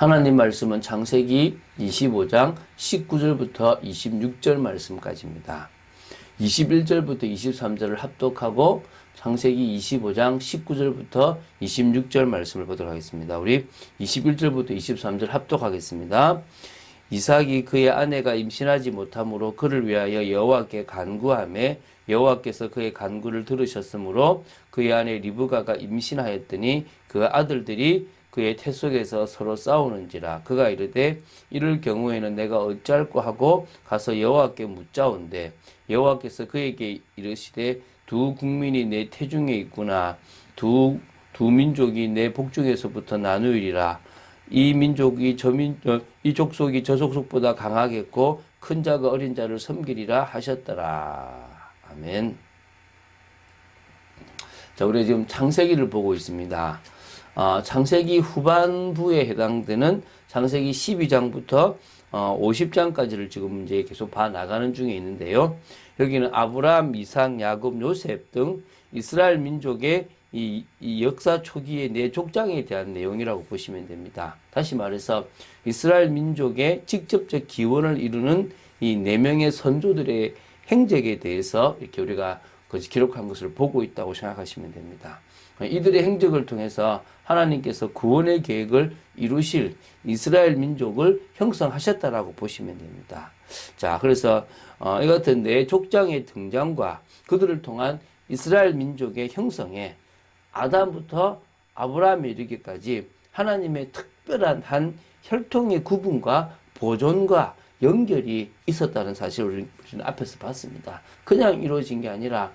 하나님 말씀은 창세기 25장 19절부터 26절 말씀까지입니다. 21절부터 23절을 합독하고 창세기 25장 19절부터 26절 말씀을 보도록 하겠습니다. 우리 21절부터 23절 합독하겠습니다. 이삭이 그의 아내가 임신하지 못하므로 그를 위하여 여호와께 간구하매 여호와께서 그의 간구를 들으셨으므로 그의 아내 리브가가 임신하였더니 그 아들들이 그의 태 속에서 서로 싸우는지라. 그가 이르되 이럴 경우에는 내가 어찌할꼬 하고 가서 여호와께 묻자온대. 여호와께서 그에게 이르시되 두 국민이 내 태중에 있구나. 두 민족이 내 복중에서부터 나누리라. 이 민족이 이 족속이 저 족속보다 강하겠고 큰 자가 어린 자를 섬기리라 하셨더라. 아멘. 자, 우리 지금 창세기를 보고 있습니다. 창세기 후반부에 해당되는 창세기 12장부터 50장까지를 지금 이제 계속 봐 나가는 중에 있는데요. 여기는 아브라함, 이삭, 야곱, 요셉 등 이스라엘 민족의 이 역사 초기의 네 족장에 대한 내용이라고 보시면 됩니다. 다시 말해서 이스라엘 민족의 직접적 기원을 이루는 이 네 명의 선조들의 행적에 대해서 이렇게 우리가 기록한 것을 보고 있다고 생각하시면 됩니다. 이들의 행적을 통해서 하나님께서 구원의 계획을 이루실 이스라엘 민족을 형성하셨다라고 보시면 됩니다. 자, 그래서 이 같은 네 족장의 등장과 그들을 통한 이스라엘 민족의 형성에 아담부터 아브라함에 이르기까지 하나님의 특별한 한 혈통의 구분과 보존과 연결이 있었다는 사실을 우리는 앞에서 봤습니다. 그냥 이루어진 게 아니라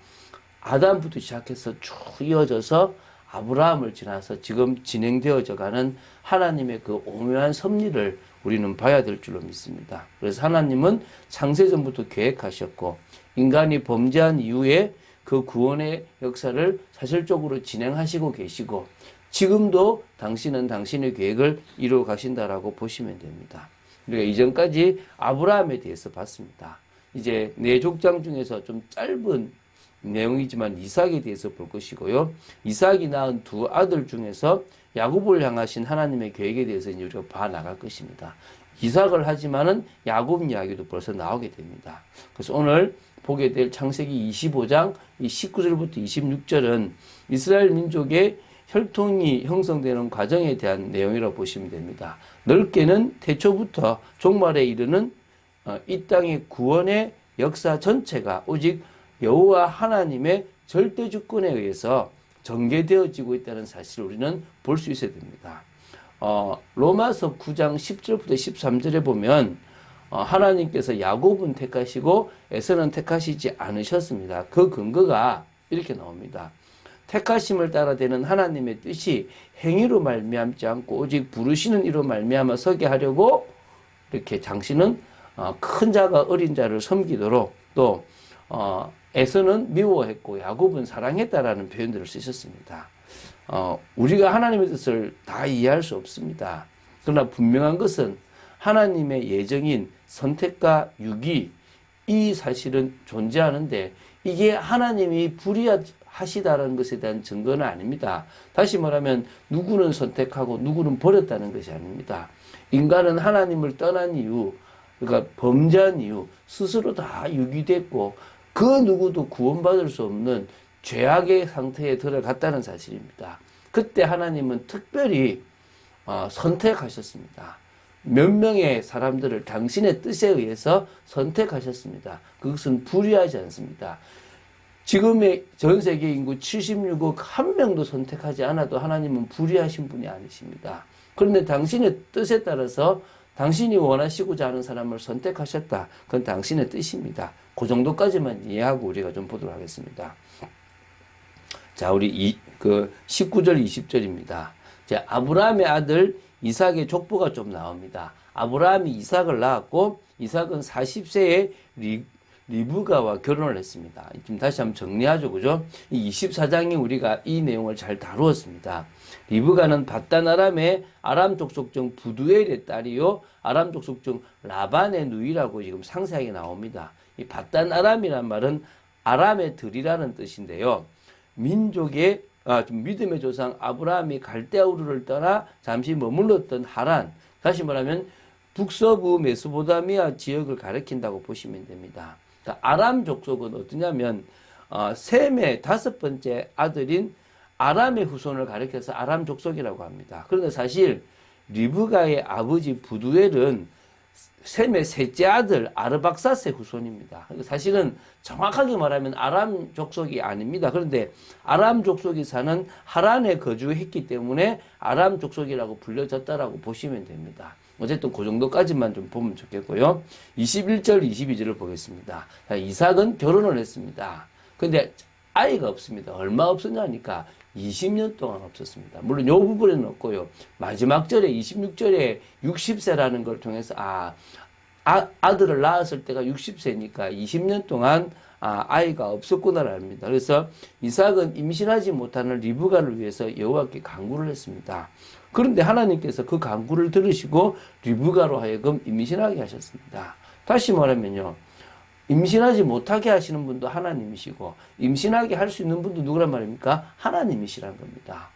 아담부터 시작해서 쭉 이어져서 아브라함을 지나서 지금 진행되어져 가는 하나님의 그 오묘한 섭리를 우리는 봐야 될 줄로 믿습니다. 그래서 하나님은 창세전부터 계획하셨고 인간이 범죄한 이후에 그 구원의 역사를 사실적으로 진행하시고 계시고 지금도 당신은 당신의 계획을 이루어 가신다라고 보시면 됩니다. 우리가 이전까지 아브라함에 대해서 봤습니다. 이제 네 족장 중에서 좀 짧은 내용이지만 이삭에 대해서 볼 것이고요. 이삭이 낳은 두 아들 중에서 야곱을 향하신 하나님의 계획에 대해서 이제 우리가 봐 나갈 것입니다. 이삭을 하지만은 야곱 이야기도 벌써 나오게 됩니다. 그래서 오늘 보게 될 창세기 25장 19절부터 26절은 이스라엘 민족의 혈통이 형성되는 과정에 대한 내용이라고 보시면 됩니다. 넓게는 태초부터 종말에 이르는 이 땅의 구원의 역사 전체가 오직 여호와 하나님의 절대 주권에 의해서 전개되어지고 있다는 사실을 우리는 볼 수 있어야 됩니다. 로마서 9장 10절부터 13절에 보면 하나님께서 야곱은 택하시고 에서는 택하시지 않으셨습니다. 그 근거가 이렇게 나옵니다. 택하심을 따라 되는 하나님의 뜻이 행위로 말미암지 않고 오직 부르시는 이로 말미암아 서게 하려고 이렇게 당신은 큰 자가 어린 자를 섬기도록 또 에서는 미워했고 야곱은 사랑했다라는 표현들을 쓰셨습니다. 우리가 하나님의 뜻을 다 이해할 수 없습니다. 그러나 분명한 것은 하나님의 예정인 선택과 유기 이 사실은 존재하는데 이게 하나님이 불의하시다는 것에 대한 증거는 아닙니다. 다시 말하면 누구는 선택하고 누구는 버렸다는 것이 아닙니다. 인간은 하나님을 떠난 이유, 그러니까 범죄한 이유 스스로 다 유기됐고 그 누구도 구원받을 수 없는 죄악의 상태에 들어갔다는 사실입니다. 그때 하나님은 특별히 선택하셨습니다. 몇 명의 사람들을 당신의 뜻에 의해서 선택하셨습니다. 그것은 불의하지 않습니다. 지금의 전 세계 인구 76억 한 명도 선택하지 않아도 하나님은 불의하신 분이 아니십니다. 그런데 당신의 뜻에 따라서 당신이 원하시고자 하는 사람을 선택하셨다. 그건 당신의 뜻입니다. 그 정도까지만 이해하고 우리가 좀 보도록 하겠습니다. 자, 우리 19절, 20절입니다. 자, 아브라함의 아들 이삭의 족보가 좀 나옵니다. 아브라함이 이삭을 낳았고 이삭은 40세에 리브가와 결혼을 했습니다. 지금 다시 한번 정리하죠. 그죠? 이 24장이 우리가 이 내용을 잘 다루었습니다. 리브가는 바단 아람의 아람 족속 중 부두엘의 딸이요. 아람 족속 중 라반의 누이라고 지금 상세하게 나옵니다. 이 바단 아람이란 말은 아람의 들이라는 뜻인데요. 민족의 좀 믿음의 조상 아브라함이 갈대아우르를 떠나 잠시 머물렀던 하란, 다시 말하면 북서부 메소포타미아 지역을 가리킨다고 보시면 됩니다. 그러니까 아람 족속은 어떠냐면 셈의 5번째 아들인 아람의 후손을 가리켜서 아람 족속이라고 합니다. 그런데 사실 리브가의 아버지 부두엘은 셈의 셋째 아들 아르박사스의 후손입니다. 사실은 정확하게 말하면 아람 족속이 아닙니다. 그런데 아람 족속이 사는 하란에 거주했기 때문에 아람 족속이라고 불려졌다라고 보시면 됩니다. 어쨌든 그 정도까지만 좀 보면 좋겠고요. 21절, 22절을 보겠습니다. 이삭은 결혼을 했습니다. 근데 아이가 없습니다. 얼마 없었냐니까 20년 동안 없었습니다. 물론 요 부분에는 없고요. 마지막 절에 26절에 60세라는 걸 통해서 아들을 낳았을 때가 60세니까 20년 동안 아이가 없었구나를 압니다. 그래서 이삭은 임신하지 못하는 리브가를 위해서 여호와께 간구를 했습니다. 그런데 하나님께서 그 간구를 들으시고 리브가로 하여금 임신하게 하셨습니다. 다시 말하면요. 임신하지 못하게 하시는 분도 하나님이시고 임신하게 할 수 있는 분도 누구란 말입니까? 하나님이시란 겁니다.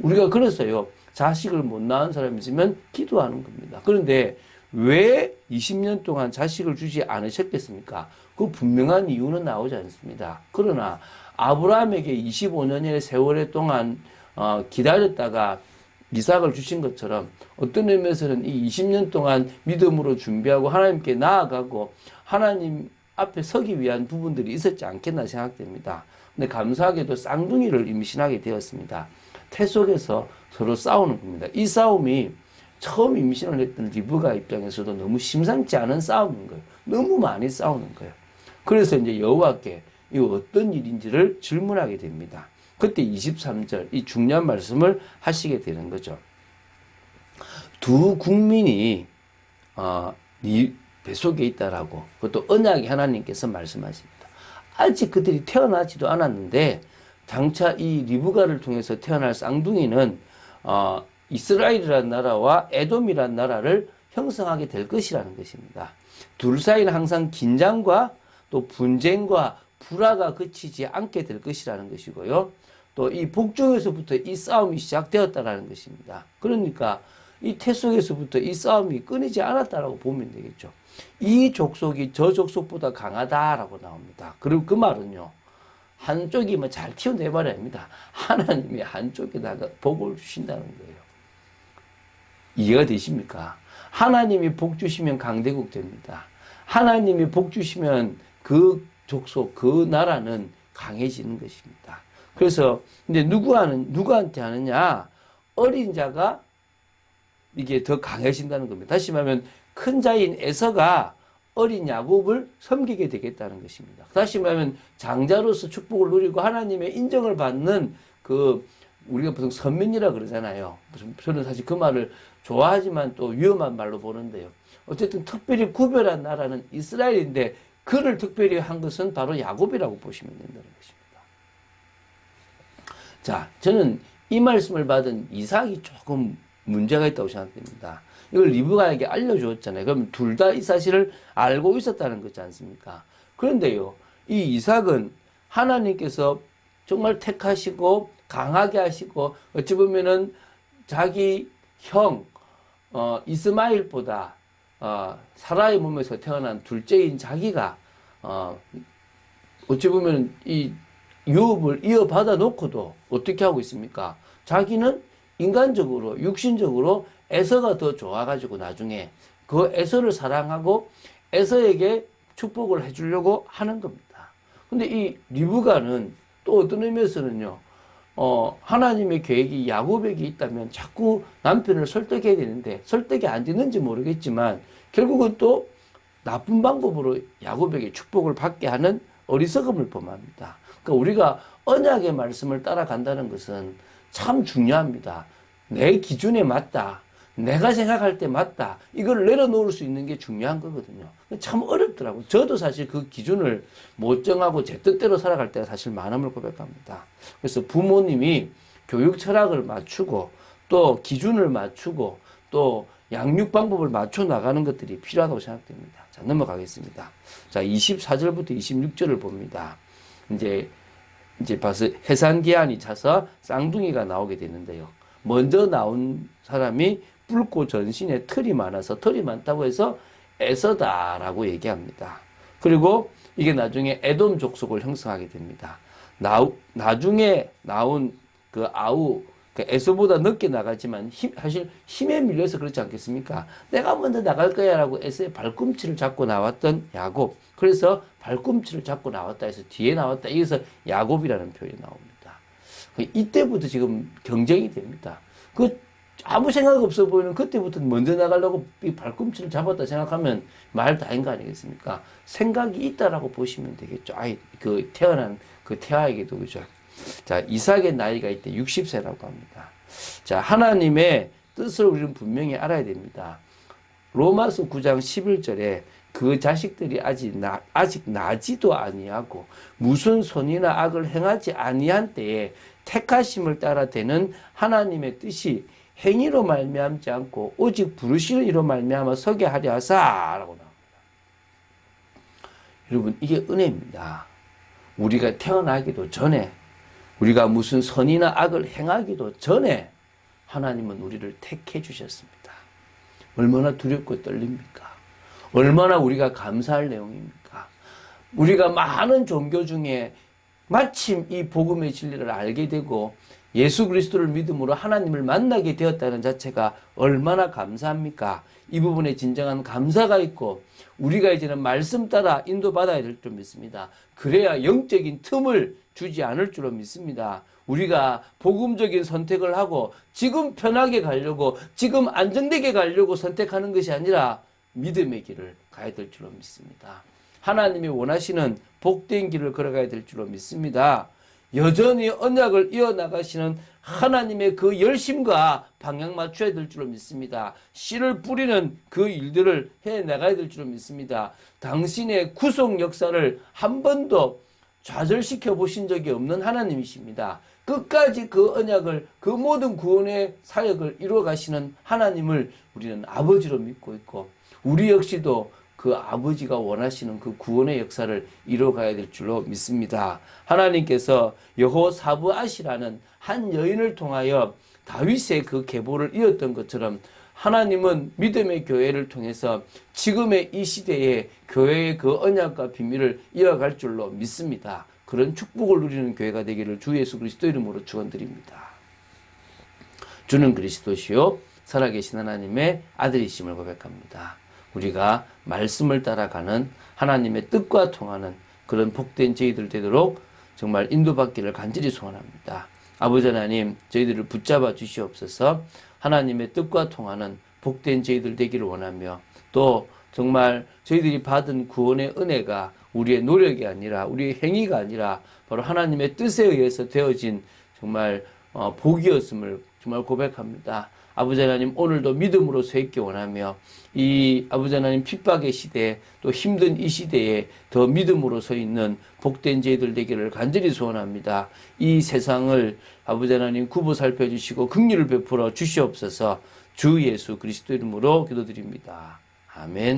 우리가 그래서요. 자식을 못 낳은 사람이 있으면 기도하는 겁니다. 그런데 왜 20년 동안 자식을 주지 않으셨겠습니까? 그 분명한 이유는 나오지 않습니다. 그러나 아브라함에게 25년의 세월의 동안 기다렸다가 이삭을 주신 것처럼 어떤 의미에서는 이 20년 동안 믿음으로 준비하고 하나님께 나아가고 하나님 앞에 서기 위한 부분들이 있었지 않겠나 생각됩니다. 근데 감사하게도 쌍둥이를 임신하게 되었습니다. 태 속에서 서로 싸우는 겁니다. 이 싸움이 처음 임신을 했던 리브가 입장에서도 너무 심상치 않은 싸움인 거예요. 너무 많이 싸우는 거예요. 그래서 이제 여호와께 이거 어떤 일인지를 질문하게 됩니다. 그때 23절 이 중요한 말씀을 하시게 되는 거죠. 두 국민이 네 뱃속에 있다라고 그것도 언약의 하나님께서 말씀하십니다. 아직 그들이 태어나지도 않았는데 장차 이 리브가를 통해서 태어날 쌍둥이는 이스라엘이라는 나라와 에돔이라는 나라를 형성하게 될 것이라는 것입니다. 둘 사이는 항상 긴장과 또 분쟁과 불화가 그치지 않게 될 것이라는 것이고요. 또 이 북쪽에서부터 이 싸움이 시작되었다라는 것입니다. 그러니까 이 태 속에서부터 이 싸움이 끊이지 않았다라고 보면 되겠죠. 이 족속이 저 족속보다 강하다라고 나옵니다. 그리고 그 말은요. 한쪽이 잘 튀어내버려야 합니다. 하나님이 한쪽에다가 복을 주신다는 거예요. 이해가 되십니까? 하나님이 복 주시면 강대국 됩니다. 하나님이 복 주시면 그 족속, 그 나라는 강해지는 것입니다. 그래서 근데 누구한테 하느냐? 어린 자가 이게 더 강해진다는 겁니다. 다시 말하면 큰 자인 에서가 어린 야곱을 섬기게 되겠다는 것입니다. 다시 말하면 장자로서 축복을 누리고 하나님의 인정을 받는 우리가 보통 선민이라 그러잖아요. 저는 사실 그 말을 좋아하지만 또 위험한 말로 보는데요. 어쨌든 특별히 구별한 나라는 이스라엘인데 그를 특별히 한 것은 바로 야곱이라고 보시면 된다는 것입니다. 자, 저는 이 말씀을 받은 이삭이 조금 문제가 있다고 생각됩니다. 이걸 리브가에게 알려주었잖아요. 그럼 둘 다 이 사실을 알고 있었다는 거지 않습니까? 그런데요, 이 이삭은 하나님께서 정말 택하시고 강하게 하시고 어찌 보면은 자기 형 이스마일보다 사라의 몸에서 태어난 둘째인 자기가 어찌 보면 이 유업을 이어받아 놓고도 어떻게 하고 있습니까? 자기는 인간적으로 육신적으로 에서가 더 좋아가지고 나중에 그 에서를 사랑하고 에서에게 축복을 해주려고 하는 겁니다. 근데 이 리브가는 또 어떤 의미에서는요, 하나님의 계획이 야곱에게 있다면 자꾸 남편을 설득해야 되는데 설득이 안 되는지 모르겠지만 결국은 또 나쁜 방법으로 야곱에게 축복을 받게 하는 어리석음을 범합니다. 그러니까 우리가 언약의 말씀을 따라간다는 것은 참 중요합니다. 내 기준에 맞다. 내가 생각할 때 맞다. 이걸 내려놓을 수 있는 게 중요한 거거든요. 참 어렵더라고요. 저도 사실 그 기준을 못 정하고 제 뜻대로 살아갈 때가 사실 많음을 고백합니다. 그래서 부모님이 교육 철학을 맞추고 또 기준을 맞추고 또 양육 방법을 맞춰 나가는 것들이 필요하다고 생각됩니다. 자, 넘어가겠습니다. 자, 24절부터 26절을 봅니다. 이제 이제 봐서 해산기한이 차서 쌍둥이가 나오게 되는데요. 먼저 나온 사람이 붉고 전신에 털이 많아서 털이 많다고 해서 에서다라고 얘기합니다. 그리고 이게 나중에 에돔 족속을 형성하게 됩니다. 나중에 나온 그 아우, 그 에서보다 늦게 나가지만 사실 힘에 밀려서 그렇지 않겠습니까? 내가 먼저 나갈 거야 라고 에서의 발꿈치를 잡고 나왔던 야곱. 그래서 발꿈치를 잡고 나왔다 해서 뒤에 나왔다. 여기서 야곱이라는 표현이 나옵니다. 이때부터 지금 경쟁이 됩니다. 아무 생각 없어 보이는 그때부터 먼저 나가려고 이 발꿈치를 잡았다 생각하면 말 다인 거 아니겠습니까? 생각이 있다라고 보시면 되겠죠. 태어난 그 태아에게도, 그죠? 자, 이삭의 나이가 이때 60세라고 합니다. 자, 하나님의 뜻을 우리는 분명히 알아야 됩니다. 로마서 9장 11절에 그 자식들이 아직 나지도 아니하고 무슨 선이나 악을 행하지 아니한 때에 택하심을 따라 되는 하나님의 뜻이 행위로 말미암지 않고 오직 부르시는 이로 말미암아 서게 하려 하사라고 나옵니다. 여러분, 이게 은혜입니다. 우리가 태어나기도 전에, 우리가 무슨 선이나 악을 행하기도 전에 하나님은 우리를 택해 주셨습니다. 얼마나 두렵고 떨립니까? 얼마나 우리가 감사할 내용입니까? 우리가 많은 종교 중에 마침 이 복음의 진리를 알게 되고 예수 그리스도를 믿음으로 하나님을 만나게 되었다는 자체가 얼마나 감사합니까? 이 부분에 진정한 감사가 있고 우리가 이제는 말씀 따라 인도받아야 될 줄 믿습니다. 그래야 영적인 틈을 주지 않을 줄로 믿습니다. 우리가 복음적인 선택을 하고 지금 편하게 가려고, 지금 안정되게 가려고 선택하는 것이 아니라 믿음의 길을 가야 될 줄로 믿습니다. 하나님이 원하시는 복된 길을 걸어가야 될 줄로 믿습니다. 여전히 언약을 이어나가시는 하나님의 그 열심과 방향 맞춰야 될 줄로 믿습니다. 씨를 뿌리는 그 일들을 해나가야 될 줄로 믿습니다. 당신의 구속 역사를 한 번도 좌절시켜 보신 적이 없는 하나님이십니다. 끝까지 그 언약을, 그 모든 구원의 사역을 이루어 가시는 하나님을 우리는 아버지로 믿고 있고, 우리 역시도 그 아버지가 원하시는 그 구원의 역사를 이루어가야 될 줄로 믿습니다. 하나님께서 여호사브앗이라는 한 여인을 통하여 다윗의 그 계보를 이었던 것처럼 하나님은 믿음의 교회를 통해서 지금의 이 시대에 교회의 그 언약과 비밀을 이어갈 줄로 믿습니다. 그런 축복을 누리는 교회가 되기를 주 예수 그리스도 이름으로 축원드립니다. 주는 그리스도시요 살아계신 하나님의 아들이심을 고백합니다. 우리가 말씀을 따라가는 하나님의 뜻과 통하는 그런 복된 저희들 되도록 정말 인도받기를 간절히 소원합니다. 아버지 하나님, 저희들을 붙잡아 주시옵소서. 하나님의 뜻과 통하는 복된 저희들 되기를 원하며, 또 정말 저희들이 받은 구원의 은혜가 우리의 노력이 아니라, 우리의 행위가 아니라 바로 하나님의 뜻에 의해서 되어진 정말 복이었음을 정말 고백합니다. 아버지 하나님, 오늘도 믿음으로 서 있기 원하며 이 아버지 하나님 핍박의 시대에, 또 힘든 이 시대에 더 믿음으로 서 있는 복된 저희들 되기를 간절히 소원합니다. 이 세상을 아버지 하나님 굽어 살펴주시고 긍휼을 베풀어 주시옵소서. 주 예수 그리스도 이름으로 기도드립니다. 아멘.